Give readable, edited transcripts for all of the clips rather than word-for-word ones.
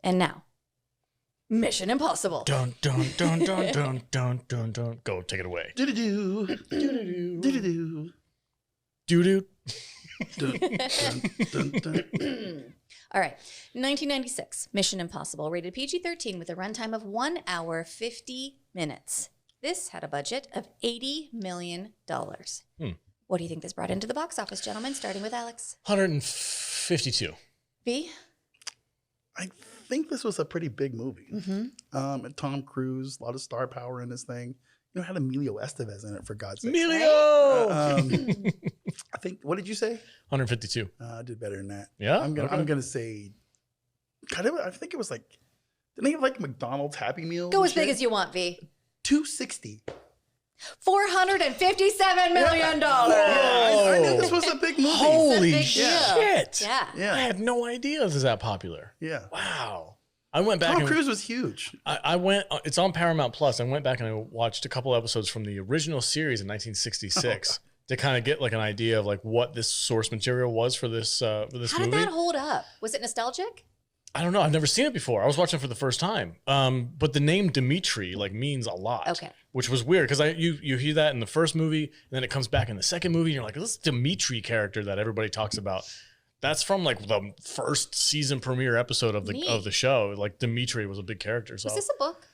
And now, Mission Impossible. Dun, dun, dun, dun, dun, dun, dun, dun. Go, take it away. Do-do-do. Do-do-do. Do-do-do. Doo-doo. Dun, dun, dun, dun. All right. 1996, Mission Impossible, rated PG-13 with a runtime of 1 hour, 50 minutes. This had a budget of $80 million. What do you think this brought into the box office, gentlemen? Starting with Alex. 152. B? I think this was a pretty big movie. And Tom Cruise, a lot of star power in this thing. You know, it had Emilio Estevez in it, for God's sake. Emilio! I think, what did you say? 152. I did better than that. Yeah? I'm gonna say, God, I think it was like, didn't they have like McDonald's Happy Meals? Go as big as you want, V. 260. $457 million. I knew this was a big movie. Holy big shit. deal. Yeah. Yeah. I had no idea it was that popular. Yeah. Wow. I went back Tom and Cruise was huge. I went, it's on Paramount Plus. I went back and I watched a couple episodes from the original series in 1966 to kind of get like an idea of like what this source material was for this How movie. did that hold up? Was it nostalgic? I don't know. I've never seen it before. I was watching it for the first time. But the name Dimitri like means a lot. Okay. Which was weird because you hear that in the first movie and then it comes back in the second movie and you're like, this Dimitri character that everybody talks about. That's from like the first season premiere episode of the show. Like Dimitri was a big character. So Was this a book?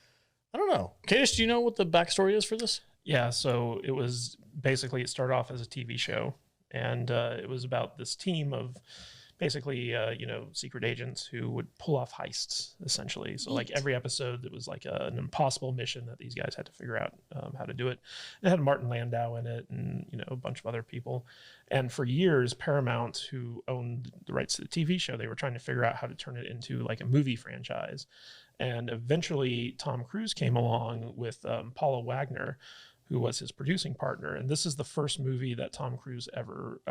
I don't know. Kadish, do you know what the backstory is for this? Yeah, so it was basically, it started off as a TV show, and it was about this team of basically, secret agents who would pull off heists, essentially. So like every episode, it was like an impossible mission that these guys had to figure out how to do it. It had Martin Landau in it and, a bunch of other people. And for years, Paramount, who owned the rights to the TV show, they were trying to figure out how to turn it into like a movie franchise. And eventually Tom Cruise came along with Paula Wagner, who was his producing partner. And this is the first movie that Tom Cruise ever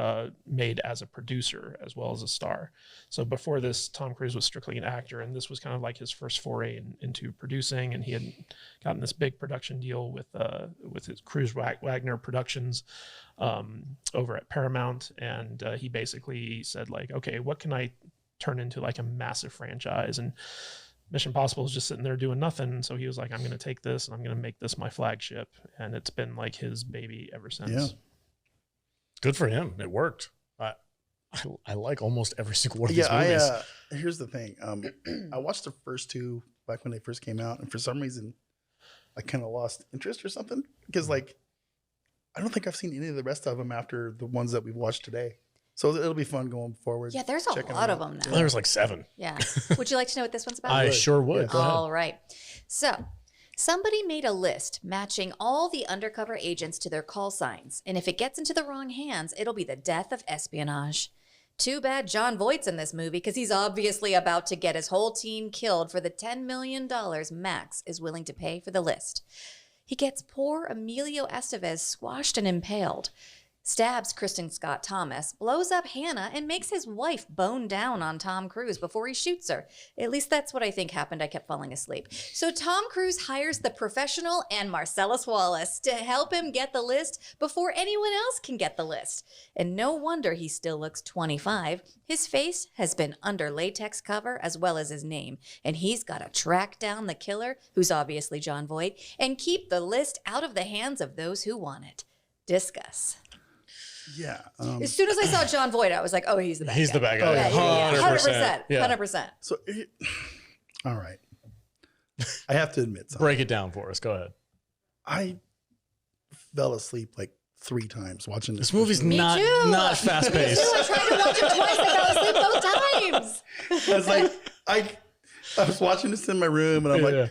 made as a producer as well as a star. So before this, Tom Cruise was strictly an actor, and this was kind of like his first foray into producing. And he had gotten this big production deal with his Cruise Wagner Productions over at Paramount. And he basically said like, okay, what can I turn into like a massive franchise? And Mission Impossible is just sitting there doing nothing. So he was like, I'm going to take this and I'm going to make this my flagship. And it's been like his baby ever since. Yeah. Good for him. It worked. I like almost every single one of these movies. Here's the thing. I watched the first two back when they first came out. And for some reason, I kind of lost interest or something. Because like, I don't think I've seen any of the rest of them after the ones that we've watched today. So it'll be fun going forward. Yeah, there's a lot of them now. There's like 7. Yeah. Would you like to know what this one's about? I sure would. Go ahead. All right. So somebody made a list matching all the undercover agents to their call signs. And if it gets into the wrong hands, it'll be the death of espionage. Too bad Jon Voight's in this movie because he's obviously about to get his whole team killed for the $10 million Max is willing to pay for the list. He gets poor Emilio Estevez squashed and impaled, stabs Kristen Scott Thomas, blows up Hannah, and makes his wife bone down on Tom Cruise before he shoots her. At least that's what I think happened. I kept falling asleep. So Tom Cruise hires the professional and Marcellus Wallace to help him get the list before anyone else can get the list. And no wonder he still looks 25. His face has been under latex cover as well as his name. And he's got to track down the killer, who's obviously Jon Voight, and keep the list out of the hands of those who want it. Discuss. Yeah. As soon as I saw Jon Voight, I was like, oh, he's the bad guy. He's the bad guy. Yeah. 100%. 100%. So, all right. I have to admit something. Break it down for us. Go ahead. I fell asleep like 3 times watching this. This movie's not fast paced. I tried to watch it twice. I fell asleep both times. I was like, I was watching this in my room and I'm like,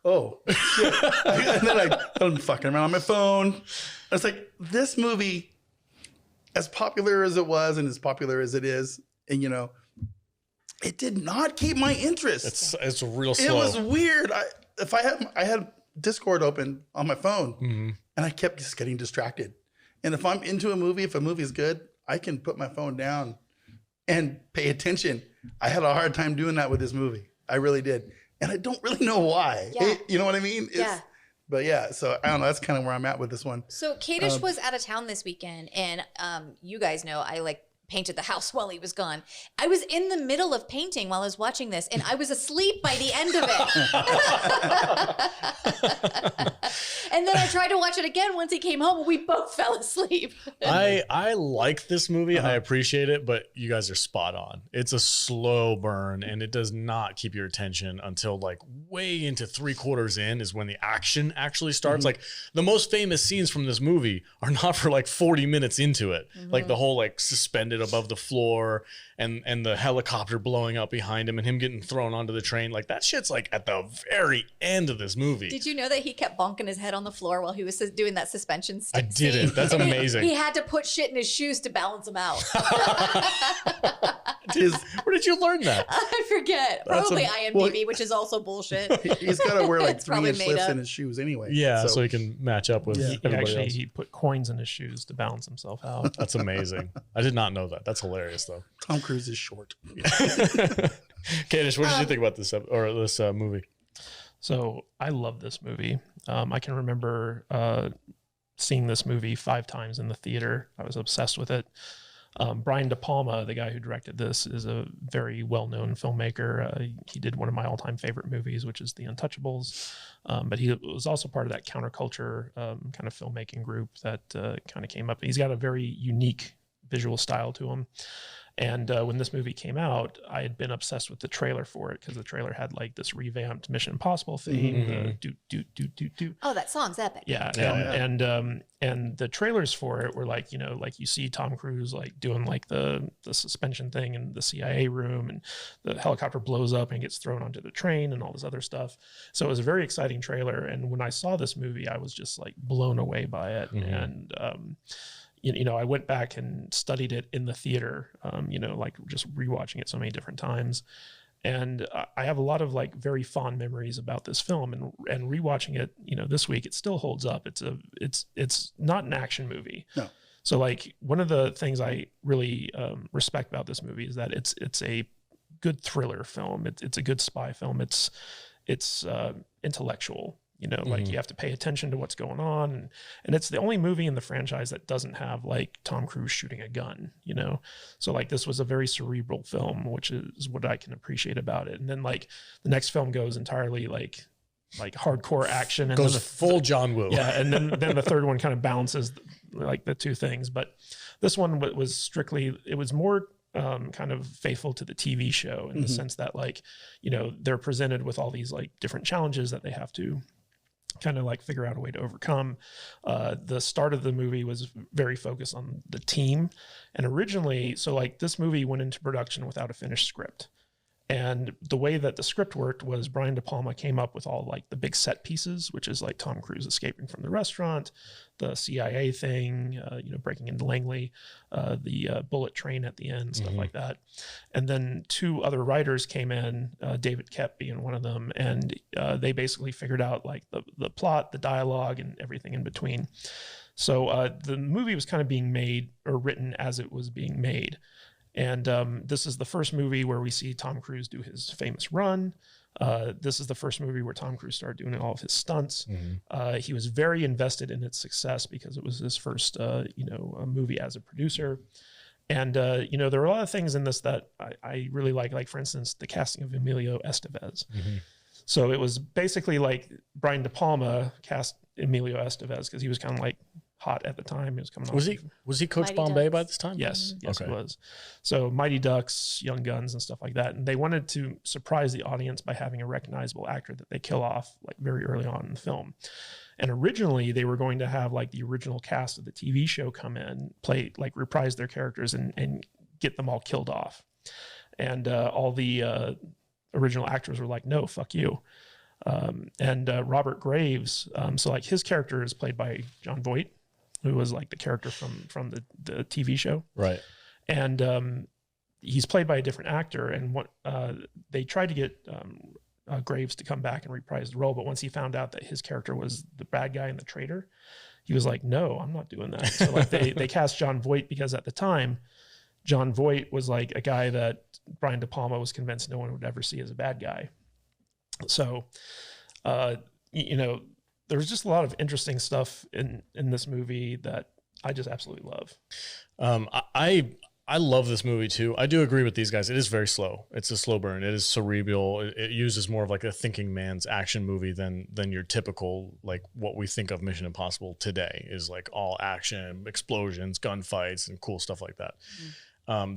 oh, shit. And then I'm fucking around on my phone. I was like, this movie, as popular as it was and as popular as it is, and it did not keep my interest. It's real slow. It was weird. I had Discord open on my phone and I kept just getting distracted. And if I'm into a movie, if a movie is good, I can put my phone down and pay attention. I had a hard time doing that with this movie. I really did. And I don't really know why. Yeah. You know what I mean? Yeah. But yeah, so I don't know. That's kind of where I'm at with this one. So Kadish was out of town this weekend, and you guys know I like painted the house while he was gone. I was in the middle of painting while I was watching this, and I was asleep by the end of it. And then I tried to watch it again once he came home, and we both fell asleep. I like this movie. I appreciate it, but you guys are spot on. It's a slow burn, and it does not keep your attention until like way into 3/4 in is when the action actually starts. Like the most famous scenes from this movie are not for like 40 minutes into it. Like the whole like suspended above the floor and the helicopter blowing up behind him and him getting thrown onto the train. Like that shit's like at the very end of this movie. Did you know that he kept bonking his head on the floor while he was doing that suspension I didn't. That's amazing. He had to put shit in his shoes to balance him out. Where did you learn that? I forget. Probably IMDb, which is also bullshit. He's got to wear like It's probably 3-inch made lifts up. in his shoes anyway. Yeah, so he can match up with everybody else. He put coins in his shoes to balance himself out. That's amazing. I did not know that. That's hilarious, though. Tom Cruise is short. Kadish, what did you think about this movie? So I love this movie. I can remember seeing this movie 5 times in the theater. I was obsessed with it. Brian De Palma, the guy who directed this, is a very well-known filmmaker. He did one of my all-time favorite movies, which is The Untouchables. But he was also part of that counterculture kind of filmmaking group that kind of came up. He's got a very unique visual style to him. And when this movie came out, I had been obsessed with the trailer for it because the trailer had like this revamped Mission Impossible theme. Oh, that song's epic. Yeah, and the trailers for it were like, you know, like you see Tom Cruise like doing like the suspension thing in the CIA room, and the helicopter blows up and gets thrown onto the train and all this other stuff. So it was a very exciting trailer. And when I saw this movie, I was just like blown away by it. And you know, I went back and studied it in the theater, you know, like just rewatching it so many different times. And I have a lot of like very fond memories about this film, and rewatching it, you know, this week, it still holds up. It's not an action movie. No. So like one of the things I really respect about this movie is that it's a good thriller film. It's a good spy film. It's intellectual. You know, like you have to pay attention to what's going on. And it's the only movie in the franchise that doesn't have like Tom Cruise shooting a gun, you know? So like this was a very cerebral film, which is what I can appreciate about it. And then like the next film goes entirely like hardcore action. And goes then full John Woo. Yeah. And then the third one kind of balances like the two things. But this one was strictly, it was more kind of faithful to the TV show in the sense that like, you know, they're presented with all these like different challenges that they have to kind of like figure out a way to overcome. The start of the movie was very focused on the team. And originally, so like this movie went into production without a finished script. And the way that the script worked was Brian De Palma came up with all like the big set pieces, which is like Tom Cruise escaping from the restaurant, the CIA thing, you know, breaking into Langley, the bullet train at the end, stuff like that. And then 2 other writers came in, David Koepp being one of them, and they basically figured out like the plot, the dialogue, and everything in between. So the movie was kind of being made or written as it was being made. And this is the first movie where we see Tom Cruise do his famous run. This is the first movie where Tom Cruise started doing all of his stunts. He was very invested in its success because it was his first, you know, movie as a producer. And, you know, there are a lot of things in this that I really like, for instance, the casting of Emilio Estevez. So it was basically like Brian De Palma cast Emilio Estevez because he was kind of like hot at the time. He was coming. Was he Coach Mighty Bombay Ducks. by this time? Yes, Okay. he was. So Mighty Ducks, Young Guns, and stuff like that. And they wanted to surprise the audience by having a recognizable actor that they kill off like very early on in the film. And originally they were going to have like the original cast of the TV show come in, play, like reprise their characters and get them all killed off. And all the original actors were like, no, fuck you. And Robert Graves, so like his character is played by Jon Voight, who was like the character from the TV show. Right. And he's played by a different actor. And what they tried to get Graves to come back and reprise the role. But once he found out that his character was the bad guy and the traitor, he was like, no, I'm not doing that. So like they cast Jon Voight because at the time, Jon Voight was like a guy that Brian De Palma was convinced no one would ever see as a bad guy. So, you know, there's just a lot of interesting stuff in this movie that I just absolutely love. I love this movie too. I do agree with these guys. It is very slow. It's a slow burn. It is cerebral. It uses more of like a thinking man's action movie than your typical, like what we think of Mission Impossible today is like all action, explosions, gunfights, and cool stuff like that.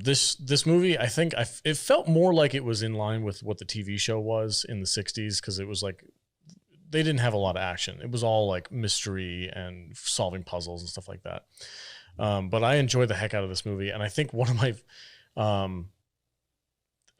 This movie, I think it felt more like it was in line with what the TV show was in the 60s, because it was like they didn't have a lot of action. It was all like mystery and solving puzzles and stuff like that. But I enjoyed the heck out of this movie, and I think one of my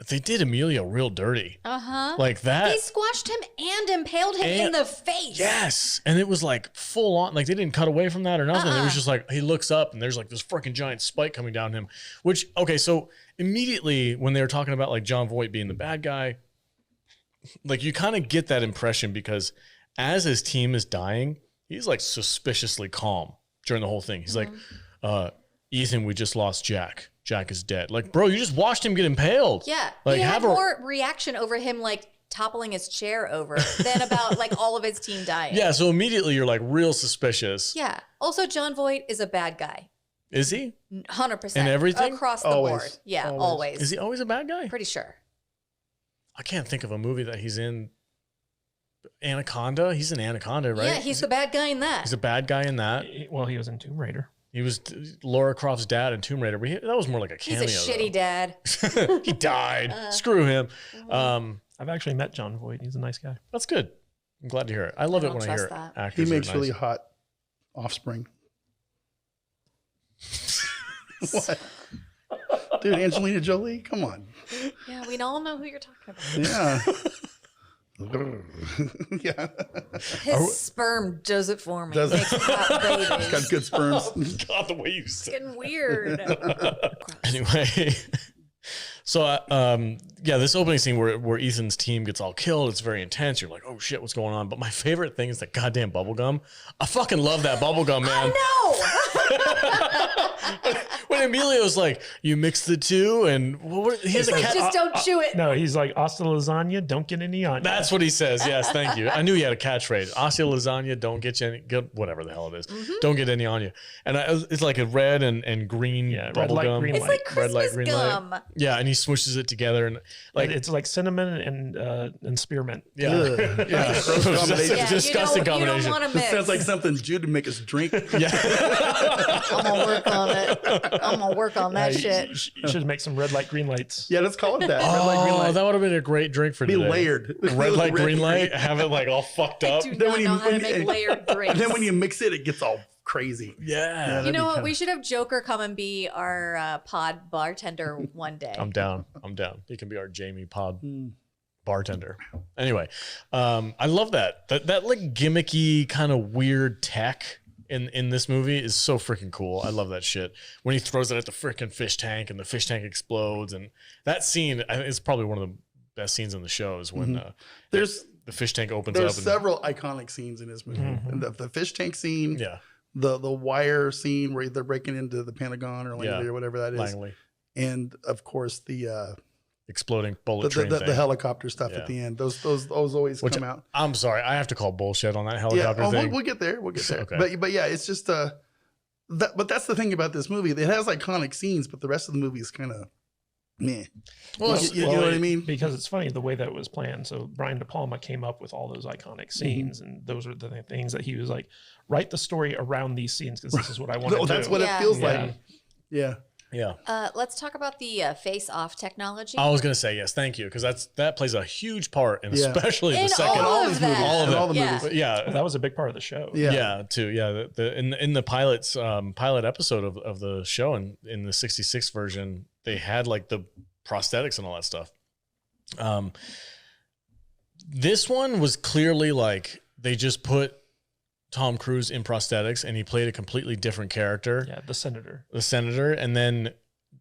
they did Emilio real dirty. Like that. They squashed him and impaled him in the face. Yes. And it was like full on, like they didn't cut away from that or nothing. It was just like he looks up and there's like this freaking giant spike coming down him, which, okay, so immediately when they were talking about like Jon Voight being the bad guy, like you kind of get that impression because as his team is dying, he's like suspiciously calm during the whole thing. He's like, Ethan, we just lost Jack. Jack is dead. Like, bro, you just watched him get impaled. Yeah. Like, he had more reaction over him like toppling his chair over than about like all of his team dying. Yeah, so immediately you're like real suspicious. Yeah. Also, Jon Voight is a bad guy. Is he? 100%. In everything? Across the board. Yeah, always. Is he always a bad guy? Pretty sure. I can't think of a movie that he's in. Anaconda? He's in Anaconda, right? Yeah, he's the bad guy in that. He's a bad guy in that. Well, he was in Tomb Raider. He was Laura Croft's dad in Tomb Raider. But that was more like a cameo. He's a shitty dad. He died. Screw him. I've actually met Jon Voight. He's a nice guy. That's good. I'm glad to hear it. I love it when I hear that. actors. He makes nice. really hot offspring. What? Dude, Angelina Jolie? Come on. Yeah, we all know who you're talking about. Yeah. Yeah. His sperm does it for me. Does it? Makes hot babies. Got good sperms. Oh, God, the way you It's said it. getting weird. Anyway, so yeah, this opening scene where Ethan's team gets all killed, it's very intense. You're like, oh shit, what's going on? But my favorite thing is that goddamn bubblegum. I fucking love that bubblegum, man. When Emilio's like, you mix the two, and he has a cat. Just don't chew it. No, he's like, hasta lasagna, don't get any on you. That's what he says. Yes, thank you. I knew he had a catchphrase. Ossia lasagna, don't get you any, whatever the hell it is. Don't get any on you. And it's like a red and green red light, bubblegum. green It's light. like Christmas gum. Yeah, and he smushes it together and like It's like cinnamon and spearmint. yeah, Ugh. yeah. Gross combination. Yeah, Disgusting you don't combination. want to This mix. sounds like something Jude would make us drink. Yeah. I'm gonna work on it. I'm gonna work on that shit. You should make some red light, green lights. Yeah, let's call it that. Red light, green Oh, light. that would have been a great drink for Be today. layered. Red light, green light. Have it like all fucked up. Do Then not when know you- how to when make you- layered drinks. And then when you mix it, it gets all crazy. Yeah. You know what? We should have Joker come and be our pod bartender one day. I'm down. He can be our Jamie Pod bartender. Anyway, I love that like gimmicky kind of weird tech in this movie is so freaking cool. I love that shit. When he throws it at the freaking fish tank and the fish tank explodes, and that scene is probably one of the best scenes in the show is when There's the fish tank opens there's up. several iconic scenes in this movie. And the fish tank scene, Yeah, the wire scene where they're breaking into the Pentagon or Langley or whatever that is, Langley and of course the exploding bullet train thing. the helicopter stuff Yeah. at the end. Those always Which come out. I'm sorry, I have to call bullshit on that Yeah, helicopter thing. we'll get there. We'll get there. Okay. But yeah, it's just but that's the thing about this movie. It has iconic scenes, but the rest of the movie is kind of meh. Well, You know what I mean? Because it's funny the way that it was planned. So Brian De Palma came up with all those iconic scenes, and those are the things that he was like, write the story around these scenes because this is what I want to do. That's what Yeah. it feels Yeah. like. Yeah. yeah. Let's talk about the face-off technology. I was gonna say yes, thank you, because that plays a huge part, and Yeah. especially In the second. all these of movies. that. All of In it. all the Yeah. movies. But yeah, That was a big part of the show. Yeah. yeah, too. Yeah, in the pilot episode of the show, and in the '66 version, they had like the prosthetics and all that stuff. This one was clearly like they just put Tom Cruise in prosthetics, and he played a completely different character, Yeah, the senator. the senator, and then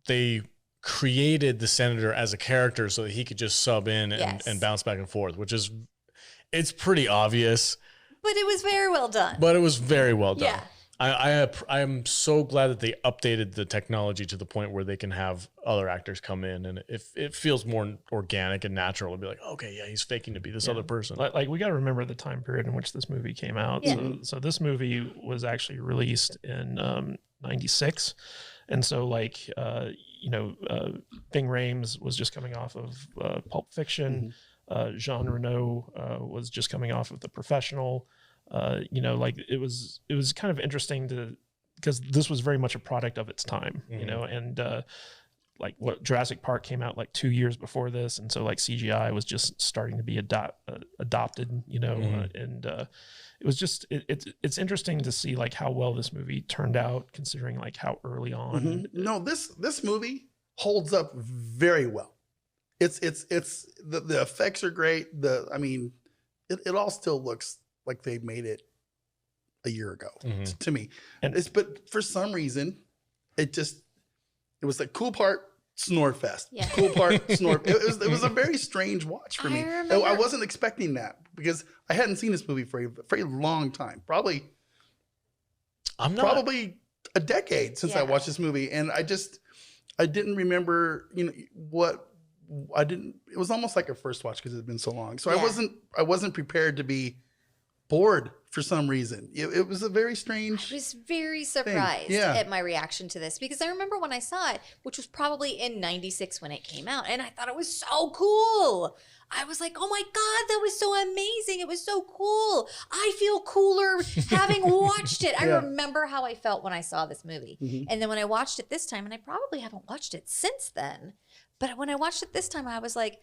they created the senator as a character so that he could just sub in Yes. and bounce back and forth, which is it's pretty obvious, But it was very well done. but it was very well done. Yeah. I'm so glad that they updated the technology to the point where they can have other actors come in, and if it feels more organic and natural, to be like, okay, yeah, he's faking to be this other person. Like we got to remember the time period in which this movie came out. Yeah. So this movie was actually released in '96, and so like Ving Rhames was just coming off of Pulp Fiction. Jean Reno was just coming off of The Professional. Like it was kind of interesting because this was very much a product of its time, and like what Jurassic Park came out like 2 years before this, and so like CGI was just starting to be adopted, and it was just it's interesting to see like how well this movie turned out considering like how early on. No, this movie holds up very well. It's the effects are great. It all still looks like they made it a year ago to me. But for some reason, it was the cool part, snore fest. Yeah. Cool part, snore. It was a very strange watch for me. I wasn't expecting that because I hadn't seen this movie for a very long time. Probably a decade since I watched this movie, and I didn't remember. It was almost like a first watch because it had been so long. So I wasn't prepared to be bored for some reason. It was a very strange. I was very surprised at my reaction to this because I remember when I saw it, which was probably in '96 when it came out, and I thought it was so cool. I was like, oh my God, that was so amazing. It was so cool. I feel cooler having watched it. I remember how I felt when I saw this movie. And then when I watched it this time, and I probably haven't watched it since then, but when I watched it this time, I was like,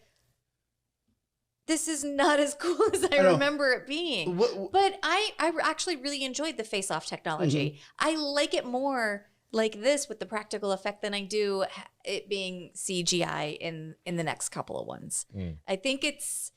this is not as cool as I remember it being. But I actually really enjoyed the face-off technology. I like it more like this with the practical effect than I do it being CGI in the next couple of ones. I think it's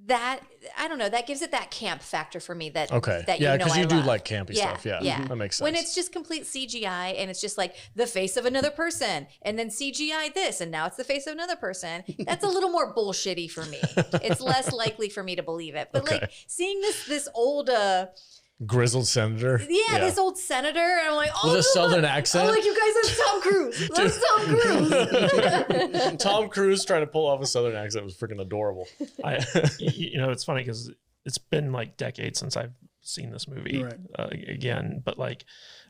that, I don't know, that gives it that camp factor for me that because you do like campy stuff. Yeah, that makes sense. When it's just complete CGI and it's just like the face of another person and then CGI this and now it's the face of another person, that's a little more bullshitty for me. It's less likely for me to believe it. But like seeing this old grizzled senator. Yeah, this old senator. And I'm like, with a southern accent. I'm like, you guys have Tom Cruise. Let's Tom Cruise. Tom Cruise trying to pull off a southern accent was freaking adorable. It's funny because it's been like decades since I've seen this movie again, but like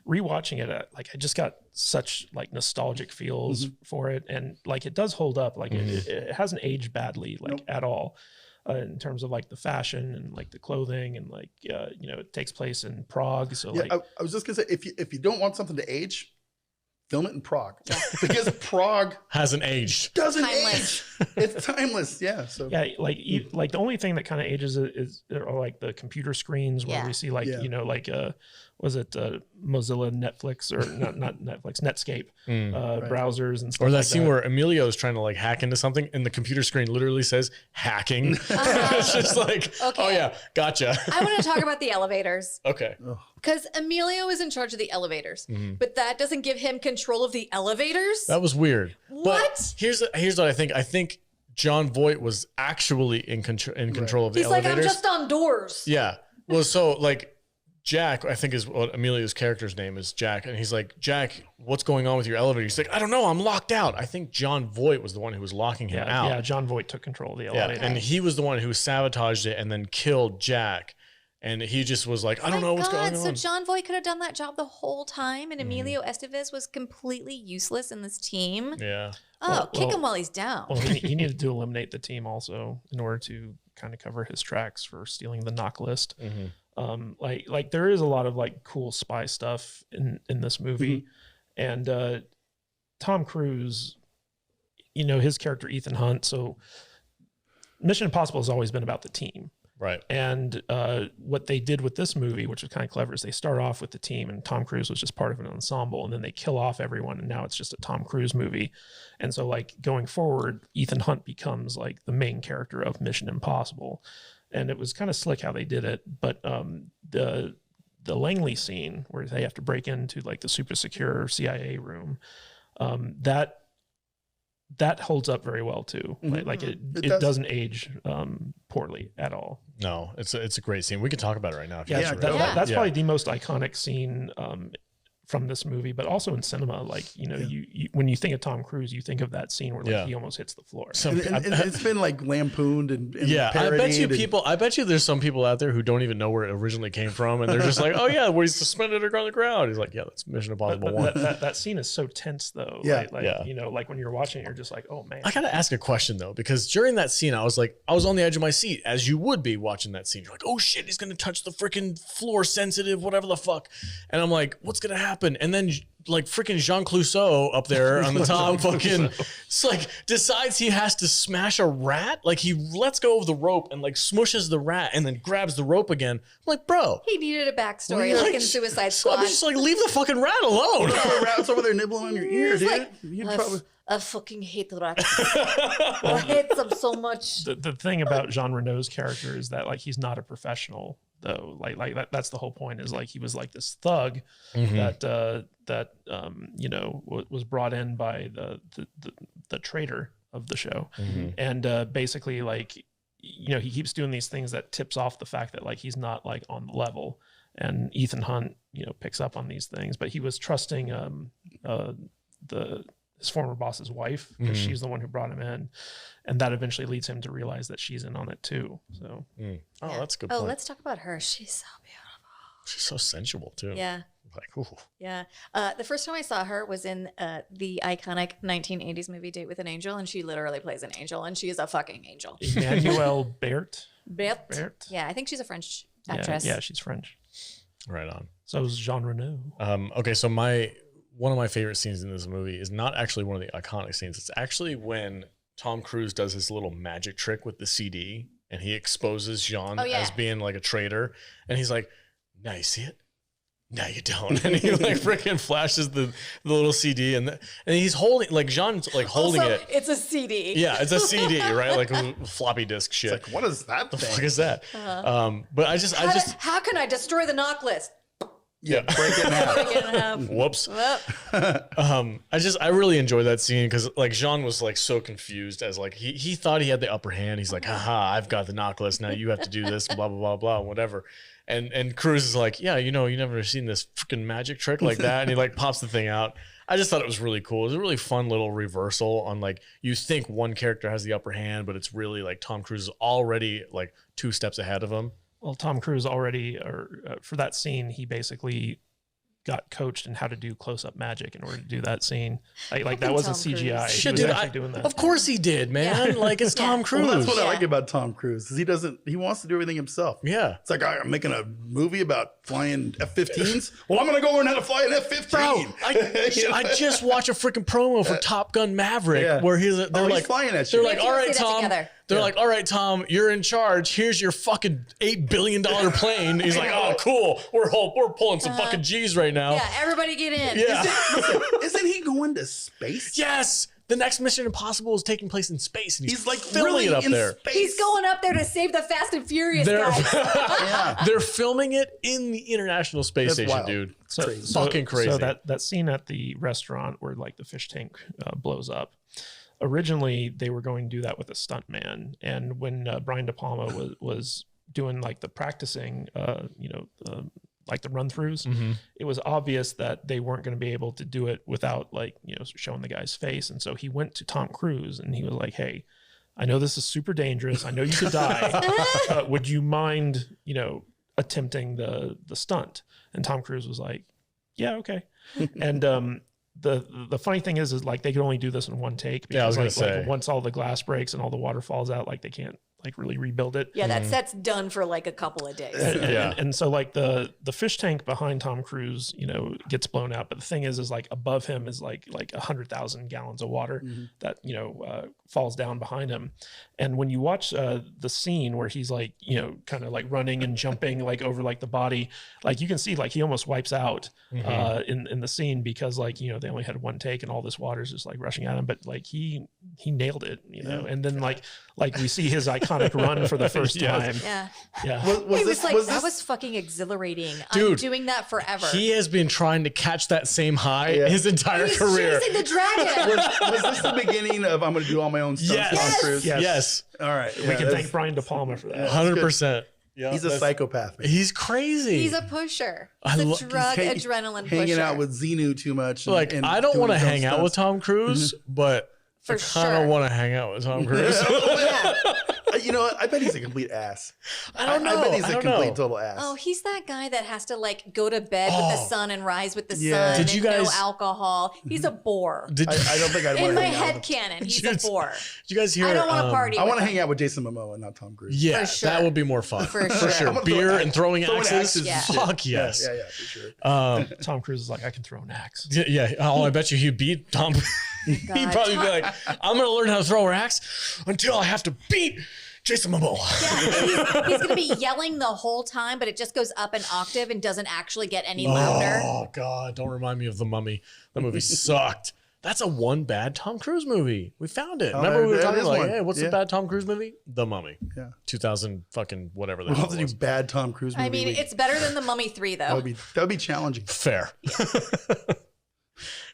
rewatching it, like I just got such like nostalgic feels for it, and like it does hold up. Like it hasn't aged badly, like at all. In terms of like the fashion and like the clothing and like it takes place in Prague, so like I was just gonna say if you don't want something to age, film it in Prague because Prague hasn't aged, doesn't age. It's timeless. So like the only thing that kind of ages are like the computer screens where we see like was it Mozilla Netflix or not Netflix, Netscape browsers and stuff. Or that like scene where Emilio is trying to like hack into something and the computer screen literally says hacking. It's just like, oh yeah, gotcha. I want to talk about the elevators. Okay. Because Emilio is in charge of the elevators, but that doesn't give him control of the elevators. That was weird. What? But here's what I think. I think John Voight was actually in control of the elevators. He's like, I'm just on doors. Yeah. Well, so like Jack, I think is what Emilio's character's name is, Jack. And he's like, Jack, what's going on with your elevator? He's like, I don't know. I'm locked out. I think John Voight was the one who was locking him out. Yeah, John Voight took control of the elevator. And he was the one who sabotaged it and then killed Jack. And he just was like, I don't know what's going on. So John Voight could have done that job the whole time, and Emilio Estevez was completely useless in this team. Yeah. Oh, kick him while he's down. Well, he needed to eliminate the team also in order to kind of cover his tracks for stealing the knock list. Like there is a lot of like cool spy stuff in this movie, and Tom Cruise, his character Ethan Hunt. So Mission Impossible has always been about the team. Right. And what they did with this movie, which was kind of clever, is they start off with the team and Tom Cruise was just part of an ensemble, and then they kill off everyone, and now it's just a Tom Cruise movie. And so like going forward, Ethan Hunt becomes like the main character of Mission Impossible. And it was kind of slick how they did it. But the Langley scene where they have to break into like the super secure CIA room, that holds up very well too. Like it doesn't age poorly at all. No, it's a great scene. We can talk about it right now. If that's probably the most iconic scene from this movie, but also in cinema. Like, you know, you when you think of Tom Cruise, you think of that scene where like he almost hits the floor. So and it's been like lampooned and I bet you there's some people out there who don't even know where it originally came from, and they're just like, oh yeah, where he's suspended on the ground. He's like, yeah, that's Mission Impossible 1. That scene is so tense though. Right? Like, you know, like when you're watching it, you're just like, oh man. I gotta ask a question though, because during that scene, I was on the edge of my seat, as you would be watching that scene. You're like, oh shit, he's gonna touch the freaking floor sensitive, whatever the fuck. And I'm like, what's gonna happen? And then like freaking Jean Clouseau up there on the top fucking it's like decides he has to smash a rat. Like he lets go of the rope and like smushes the rat and then grabs the rope again. I'm like, bro, he needed a backstory like in Suicide Squad. I'm just like, leave the fucking rat alone. The rat's over there nibbling on your ear, dude. Like, I fucking hate the rats. I hate them so much. The thing about Jean Reno's character is that like he's not a professional though. Like that's the whole point, is like he was like this thug that you know, was brought in by the traitor of the show. And basically like, you know, he keeps doing these things that tips off the fact that like he's not like on the level, and Ethan Hunt, you know, picks up on these things. But he was trusting his former boss's wife, because she's the one who brought him in, and that eventually leads him to realize that she's in on it too. So that's a good point. Oh, let's talk about her. She's so beautiful. She's so sensual too. Yeah. Like, ooh. Yeah. The first time I saw her was in the iconic 1980s movie Date with an Angel, and she literally plays an angel, and she is a fucking angel. Emmanuelle Bert. Bert. Yeah, I think she's a French actress. Yeah, she's French. Right on. So is Jean Reno. Okay, so one of my favorite scenes in this movie is not actually one of the iconic scenes. It's actually when Tom Cruise does his little magic trick with the CD, and he exposes Jean as being like a traitor, and he's like, now you see it? No, you don't. And he like freaking flashes the little CD, and he's holding, like Jean's like holding also, it. It's a CD. Yeah, it's a CD, right? Like a floppy disk shit. It's like, what is that? The fuck is that? But How can I destroy the knock list? Yeah, break it in half. Break it in half. Whoops. I really enjoy that scene, because like Jean was like so confused, as like he thought he had the upper hand. He's like, haha, I've got the knock list. Now you have to do this, blah, blah, blah, blah, whatever. And Cruz is like, yeah, you know, you never seen this freaking magic trick like that. And he like pops the thing out. I just thought it was really cool. It was a really fun little reversal on like, you think one character has the upper hand, but it's really like Tom Cruise is already like 2 steps ahead of him. Well, Tom Cruise already, for that scene, he basically got coached in how to do close-up magic in order to do that scene. Like that wasn't CGI. Shit, he was dude, actually doing that. Of course he did, man. Like it's Tom Cruise. Well, that's what I like about Tom Cruise, is he wants to do everything himself. Yeah. It's like, all right, I'm making a movie about flying F-15s. Well, I'm going to go learn how to fly an F-15. Bro, I just watched a freaking promo for Top Gun Maverick where he's like flying that shit. They're like, all right, Tom. They're like, all right, Tom, you're in charge. Here's your fucking $8 billion plane. He's like, oh, cool. We're pulling some fucking G's right now. Yeah, everybody get in. Yeah. Isn't he going to space? Yes. The next Mission Impossible is taking place in space, and he's like filming really it up in there. Space. He's going up there to save the Fast and Furious guys. They're filming it in the International Space Station, wild. dude. Fucking crazy. So that scene at the restaurant where like the fish tank blows up. Originally, they were going to do that with a stuntman, and when Brian De Palma was doing like the practicing, like the run-throughs, it was obvious that they weren't going to be able to do it without like, you know, showing the guy's face. And so he went to Tom Cruise and he was like, hey, I know this is super dangerous. I know you could die. Would you mind, you know, attempting the stunt? And Tom Cruise was like, yeah, okay. And the funny thing is like they could only do this in one take, because like once all the glass breaks and all the water falls out, like they can't like really rebuild it. Yeah, that set's done for like a couple of days. And so like the fish tank behind Tom Cruise, you know, gets blown out. But the thing is like above him is like 100,000 gallons of water that, you know, falls down behind him. And when you watch the scene where he's like, you know, kind of like running and jumping like over like the body, like you can see like he almost wipes out in the scene, because like, you know, they only had one take and all this water is just like rushing at him. But like he nailed it, you know. And then like we see his iconic run for the first time. Yeah. That was fucking exhilarating. Dude, I'm doing that forever. He has been trying to catch that same high his entire career. Chasing the dragon. was this the beginning of I'm going to do all my own stunts? Yes. Yes. Yes. All right. We can thank Brian De Palma for that. 100%. Yeah, He's a psychopath. Man. He's crazy. He's a pusher. I He's lo- a drug He's adrenaline hanging pusher. out with Xenu too much. Like, I don't want to hang out with Tom Cruise, but For I kind of sure. want to hang out with Tom Cruise. Yeah. You know what? I bet he's a complete ass. I don't know. I bet he's I a don't complete know. total ass. Oh, he's that guy that has to like go to bed with the sun and rise with the Yeah. sun. Did you and no guys- alcohol. He's a bore. Did you, I don't think I'd In want to my hang out head with canon, he's Dude, a bore. did you guys hear? I don't want to party. I with want to him. hang out with Jason Momoa, not Tom Cruise. Yeah, For sure. that would be more fun. For For sure. sure. I'm gonna throw Beer an and axe. throng Throwing axes. axes Yeah. and shit. Fuck yes. Yeah, for sure. Tom Cruise is like, I can throw an axe. Yeah. Oh, I bet you he'd beat Tom. He'd God. probably be like, I'm going to learn how to throw an axe until I have to beat Jason Momoa. Yeah, and he's going to be yelling the whole time, but it just goes up an octave and doesn't actually get any louder. Oh, God. Don't remind me of The Mummy. That movie sucked. That's a one bad Tom Cruise movie. We found it. Oh, Remember we were that talking is like, one. hey, what's the Yeah. bad Tom Cruise movie? The Mummy. Yeah. 2000 fucking whatever the We'll hell have to it was. do bad Tom Cruise movie. I mean, week. it's better than The Mummy 3, though. that would be challenging. Fair.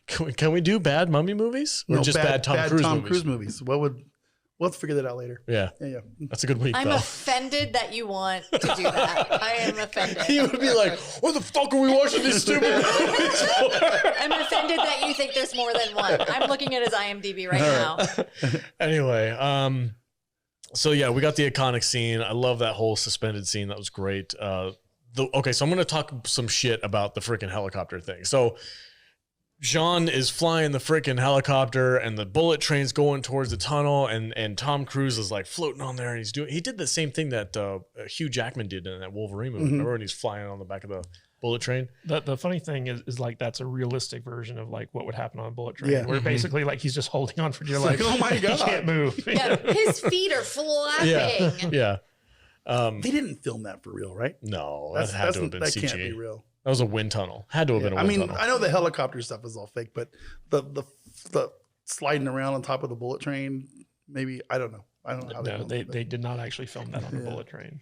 Can we do bad mummy movies or No, just bad Tom Cruise movies? Cruise movies. We'll have to figure that out later. Yeah, Yeah. that's a good week I'm though. offended that you want to do that. I am offended. He would be like, "What the fuck are we watching these stupid movies for?" I'm offended that you think there's more than one. I'm looking at his IMDb right now. Anyway, so yeah, we got the iconic scene. I love that whole suspended scene. That was great. Okay, so I'm gonna talk some shit about the freaking helicopter thing. So Jean is flying the freaking helicopter and the bullet train's going towards the tunnel and Tom Cruise is like floating on there and he did the same thing that Hugh Jackman did in that Wolverine movie. Remember when he's flying on the back of the bullet train? The funny thing is like that's a realistic version of like what would happen on a bullet train, Yeah. where basically like he's just holding on for dear life. like, oh my He God. can't move. Yeah, his feet are flapping. Yeah. They didn't film that for real, right? No, that had to have been that CG. can't be real. That was a wind tunnel. Had to have been a I wind mean, tunnel. I know the helicopter stuff is all fake, but the sliding around on top of the bullet train, maybe I don't know. I don't know how No, they they did not actually film that on the bullet train.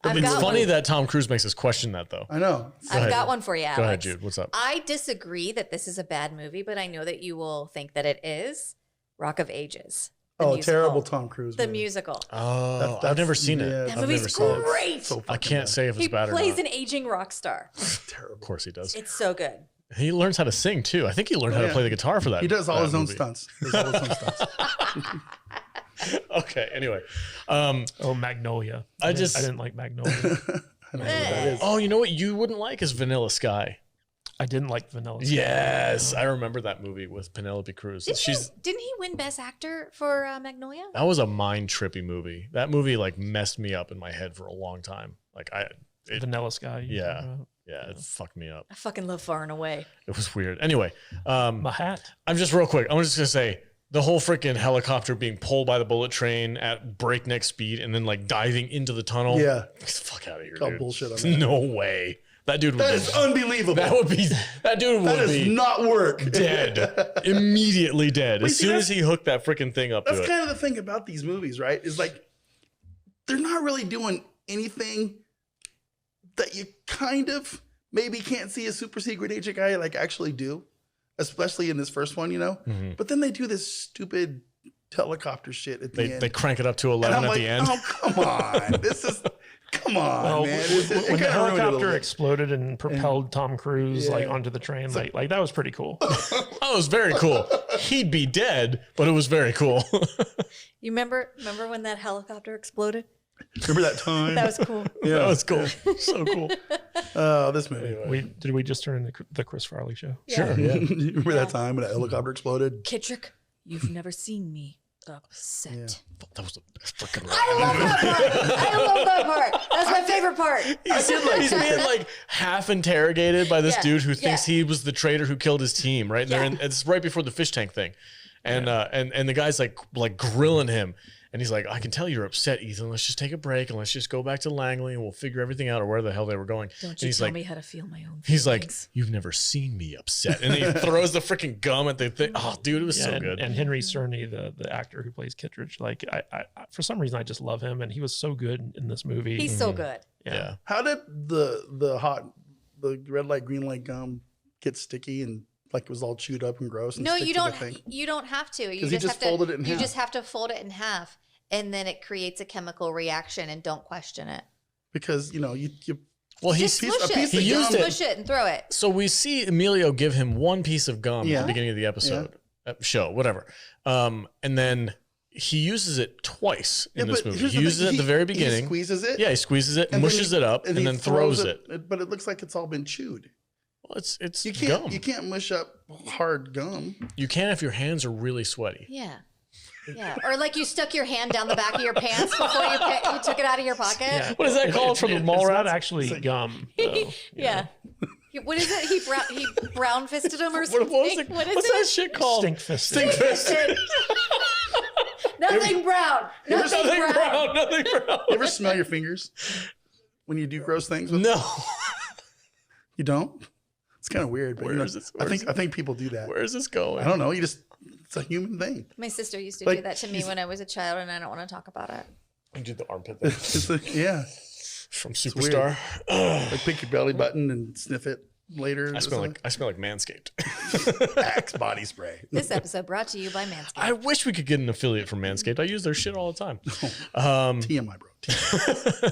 I've It's got funny one. that Tom Cruise makes us question that though. I know. I've ahead. got one for you, Alex. Go ahead, Jude. What's up? I disagree that this is a bad movie, but I know that you will think that it is. Rock of Ages. The Oh, musical. terrible Tom Cruise. The movie. musical. Oh, That's- I've never seen it. yeah, That I've movie's never seen it. great. So I fucking can't bad. say if it's He bad or plays not. an aging rock star. Terrible. Of course he does. It's so good. He learns how to sing too. I think he learned how to yeah. play the guitar for that. He does all that his own movie. stunts. Does all his own stunts. Okay. Anyway, Oh, Magnolia. I didn't like Magnolia. I don't know what that is. oh, you know what you wouldn't like is Vanilla Sky. I didn't like Vanilla Sky. Yes, I remember that movie with Penelope Cruz. Didn't he win Best Actor for Magnolia? That was a mind trippy movie. That movie like messed me up in my head for a long time. Like Vanilla Sky. you Yeah. talking about? yeah, it fucked me up. I fucking love Far and Away. It was weird. Anyway, My hat. I'm just real quick. I'm just gonna say the whole freaking helicopter being pulled by the bullet train at breakneck speed and then like diving into the tunnel. Yeah. Get the fuck out of here, Call dude. bullshit on that. No way. That dude would That be, is unbelievable. that dude That would does be not work. dead. Immediately dead. Wait, As see, soon as he hooked that freaking thing up to That's it. kind of the thing about these movies, right? Is like they're not really doing anything that you kind of maybe can't see a super secret agent guy like actually do, especially in this first one, you know. Mhm. But then they do this stupid helicopter shit at the end. They crank it up to And 11 I'm at like, the end. Oh come on, come on, Well, man. when It the kinda ruined it a helicopter little bit. exploded and propelled Tom Cruise like Yeah. onto the train, like that was pretty cool. That was very cool. He'd be dead, but it was very cool. You remember when that helicopter exploded? Remember that time? That was cool. yeah, That was cool. So cool. Oh, this movie. Anyway. Did we just turn into the Chris Farley show? Sure. Yeah. You remember that time when that helicopter exploded? Kittrick, you've never seen me upset. Yeah. That was freaking I love that part. I love that part. That's my favorite part. He's being like half interrogated by this Yeah, dude who thinks yeah. he was the traitor who killed his team, right? Yeah. It's right before the fish tank thing. And and the guy's like grilling him. And he's like, I can tell you're upset, Ethan. Let's just take a break and let's just go back to Langley and we'll figure everything out or where the hell they were going. Don't And you he's tell like, me how to feel my own he's like, feelings. you've never seen me upset. And he throws the freaking gum at the thing. Oh, dude, it was so and, good. And Henry Cerny, the actor who plays Kittredge, like I for some reason I just love him, and he was so good in this movie. He's so good. yeah. How did the red light, green light gum get sticky and like it was all chewed up and gross? And No, stick you to the don't. thing? You don't have to. You 'Cause he just just have folded to. it in you half. just have to fold it in half, and then it creates a chemical reaction, and don't question it. because you Well, Just piece- smush a piece it. of he used gum- it. Smush it and throw it. So we see Emilio give him one piece of gum at Yeah. the beginning of the episode, show, whatever. And then he uses it twice in this but movie. here's He the uses thing. it at the very beginning. He squeezes it. Yeah, he squeezes it, and then mushes it up, and he then throws it. But it looks like it's all been chewed. Well, it's You can't gum. you can't mush up hard gum. You can if your hands are really sweaty. Yeah. Yeah. Or like you stuck your hand down the back of your pants before you took it out of your pocket. Yeah. What is that called from the It's mall not rats? actually gum. Though, Yeah. What is it? He brown fisted him or What something? was it? What is What's it? that shit called? Stink fisted. Stink fisted. Nothing brown. Nothing brown. Nothing brown. You ever smell your fingers when you do gross things? With No. You don't? It's kind of weird, but Where is this- where is I think people do that. Where is this going? I don't know. It's a human thing. My sister used to Like, do that to me when I was a child, and I don't want to talk about it. You did the armpit thing Yeah, from weird. Superstar. like pick your belly button and sniff it later. I smell like Manscaped. Axe body spray. This episode brought to you by Manscaped. I wish we could get an affiliate from Manscaped. I use their shit all the time. TMI, bro.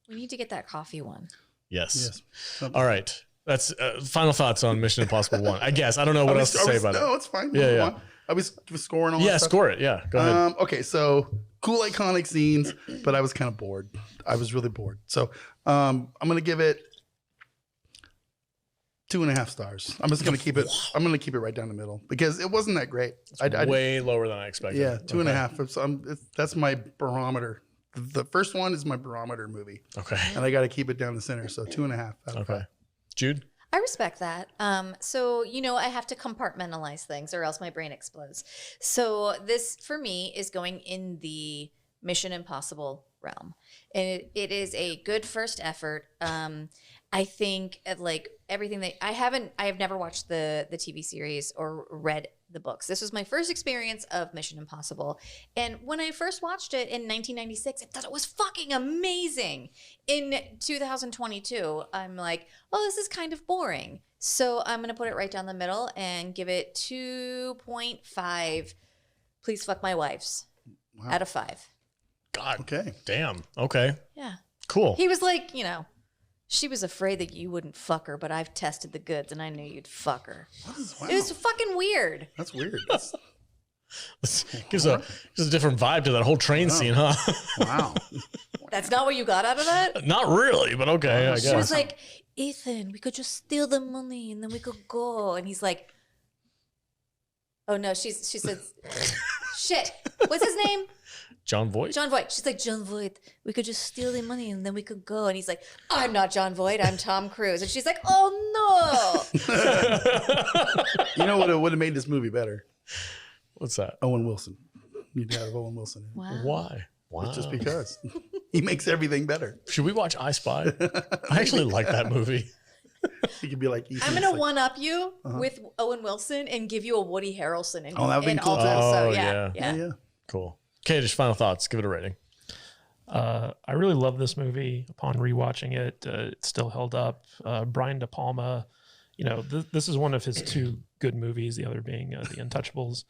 We need to get that coffee one. Yes. Yes. All right. That's final thoughts on Mission Impossible 1. I guess. I don't know what else to say about No, it. it's fine. Yeah, yeah. I was scoring all Yeah, that stuff. score it. Yeah, go ahead. Okay, so cool iconic scenes, but I was kind of bored. I was really bored. So I'm gonna give it 2.5 stars. I'm just gonna keep it. I'm gonna keep it right down the middle because it wasn't that great. Way lower than I expected. Yeah, 2.5. Okay. That's my barometer. The first one is my barometer movie, Okay. and I got to keep it down the center. So 2.5 out of Okay. 5. Jude? I respect that. So, I have to compartmentalize things or else my brain explodes. So this, for me, is going in the Mission Impossible realm. And it is a good first effort. I think like everything that I have never watched the TV series or read the books. This was my first experience of Mission Impossible. And when I first watched it in 1996, I thought it was fucking amazing. In 2022, I'm like, oh, this is kind of boring. So I'm going to put it right down the middle and give it 2.5. Please fuck my wives out of 5. God. Okay. Damn. Okay. Yeah. Cool. He was like, she was afraid that you wouldn't fuck her, but I've tested the goods and I knew you'd fuck her. Wow. It was fucking weird. That's weird. gives a different vibe to that whole train scene, huh? Wow. That's not what you got out of that? Not really, but okay, I She was guess. like, Ethan, we could just steal the money and then we could go. And he's like, oh no, she says, shit, what's his name? John Voight? John Voight. She's like, John Voight, we could just steal the money and then we could go. And he's like, I'm not John Voight, I'm Tom Cruise. And she's like, oh no. You know what would have made this movie better? What's that? Owen Wilson. You'd have Owen Wilson. In it. Wow. Why? Wow. Just because he makes everything better. Should we watch I Spy? I actually like that movie. He could be like, I'm going to one up you with Owen Wilson and give you a Woody Harrelson. And, Oh, that'd be cool, too. So, Oh, yeah. Cool. Okay, just final thoughts. Give it a rating. I really love this movie. Upon rewatching it, it still held up. Brian De Palma, this is one of his 2 good movies. The other being The Untouchables.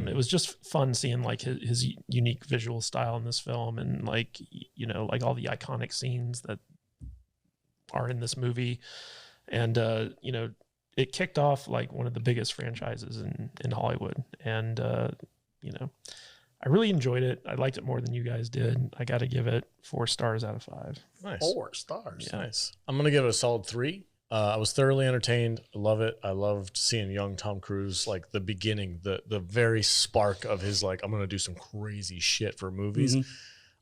It was just fun seeing like his unique visual style in this film, and like all the iconic scenes that are in this movie, and it kicked off like one of the biggest franchises in Hollywood, and I really enjoyed it. I liked it more than you guys did. I got to give it 4 stars out of 5. Nice. 4 stars. Yeah. Nice. I'm going to give it a solid 3. I was thoroughly entertained. I love it. I loved seeing young Tom Cruise, like the beginning, the very spark of his, like, I'm going to do some crazy shit for movies. Mm-hmm.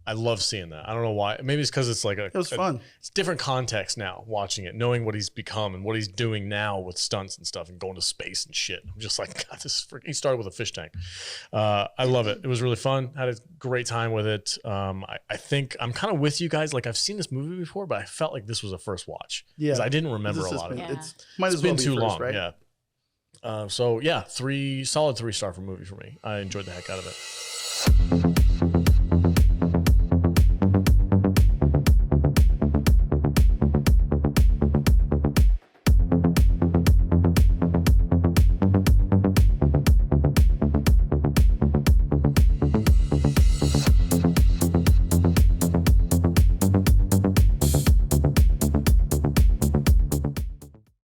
I love seeing that. I don't know why. Maybe it's because it's like It was fun. It's different context now watching it, knowing what he's become and what he's doing now with stunts and stuff and going to space and shit. I'm just like, God, this is freaking. He started with a fish tank. I love it. It was really fun. Had a great time with it. I think I'm kind of with you guys. Like, I've seen this movie before, but I felt like this was a first watch. Yeah. Because I didn't remember This a has lot been- of it. Yeah. Might It's as well been be too first, long. right? Yeah. So, yeah, solid 3-star for movie for me. I enjoyed the heck out of it.